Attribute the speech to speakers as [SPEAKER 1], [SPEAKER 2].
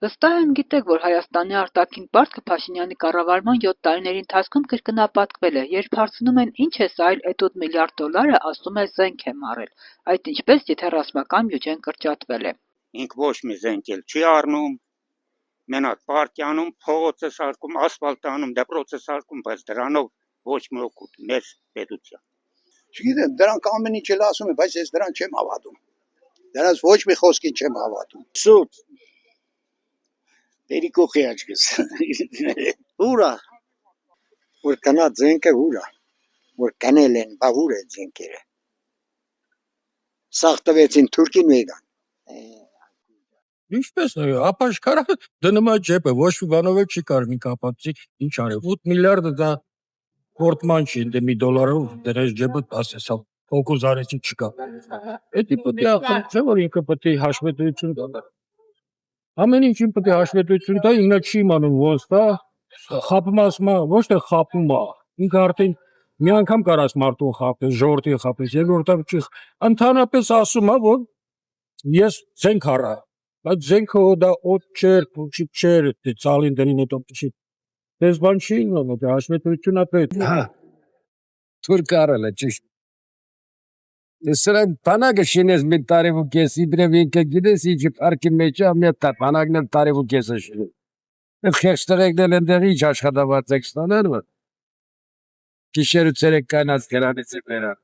[SPEAKER 1] Վստահ եմ գիտեք, որ Հայաստանի արտաքին պարտքը Փաշինյանի կառավարման 7 տարիների ընթացքում կրկնապատկվել է, երբ հարցնում են ինչ է սա այլ էտուդ $1 միլիարդ, ասում է զենք է մարել, այդ ինչպես, եթե ռազմական բյուջեն կրճատվել է։
[SPEAKER 2] Ինք ոչ մի զենք էլ չի առնում, մենակ պարտիանում, փողոց է սարքում, ասֆալտ անում, դպրոց է սարքում, բայց դրանով ոչ մի օգուտ մեր պետության։
[SPEAKER 3] Չգիտեմ, դրանք ամեն ինչ էլ ասում են, բայց ես դրան չեմ հավատում։ Դրանց ոչ մի խոսքին չեմ հավատում։
[SPEAKER 4] Սուտ Pericocchi աչքս։ Ուրա որ կանա զենքը ուրա որ կանել են բավուր է զենքերը սաղ տվեցին թուրքին մեգան
[SPEAKER 5] Ինչպես է ապաշխարա դնումա ջեպը ոչ մի բանով չի կարմի կապացի ինչ արել 8 միլիարդը դա պորտման չի դե $1 դրես ջեպը ասես ֆոկուս արեցի չկա էդի պետք է ախր որ ինքը պետք է հաշվետվություն տա ամեն ինչին պետք է հաշվետվություն տա ինքնա չի իմանում ոնց տա խապում ասում ոչ թե խապում ինքը արդեն մի անգամ կարաս մարդուն խապես ժողովրդի խապես երկրորդը չի ընդհանրապես ասում որ ես զենք առա բայց զենքը դա օդ չէր փուչի չէր դե ցալին դրին հետո չի դες բան չի իմանում դա հաշվետվություն է պետք
[SPEAKER 6] հա թուրք առել է ճիշտ Սրանք բանակը շինես մի տարի ու կես իբրև ինքը գիտես ինչ парքի մեջ է մի հատ բանակն էլ տարի ու կես է շինել այդ խեղճտեղեկն էլ ինչ աշխատավարձ եք ստանել գիշեր ու ցերեկ կանած գրանից է բերան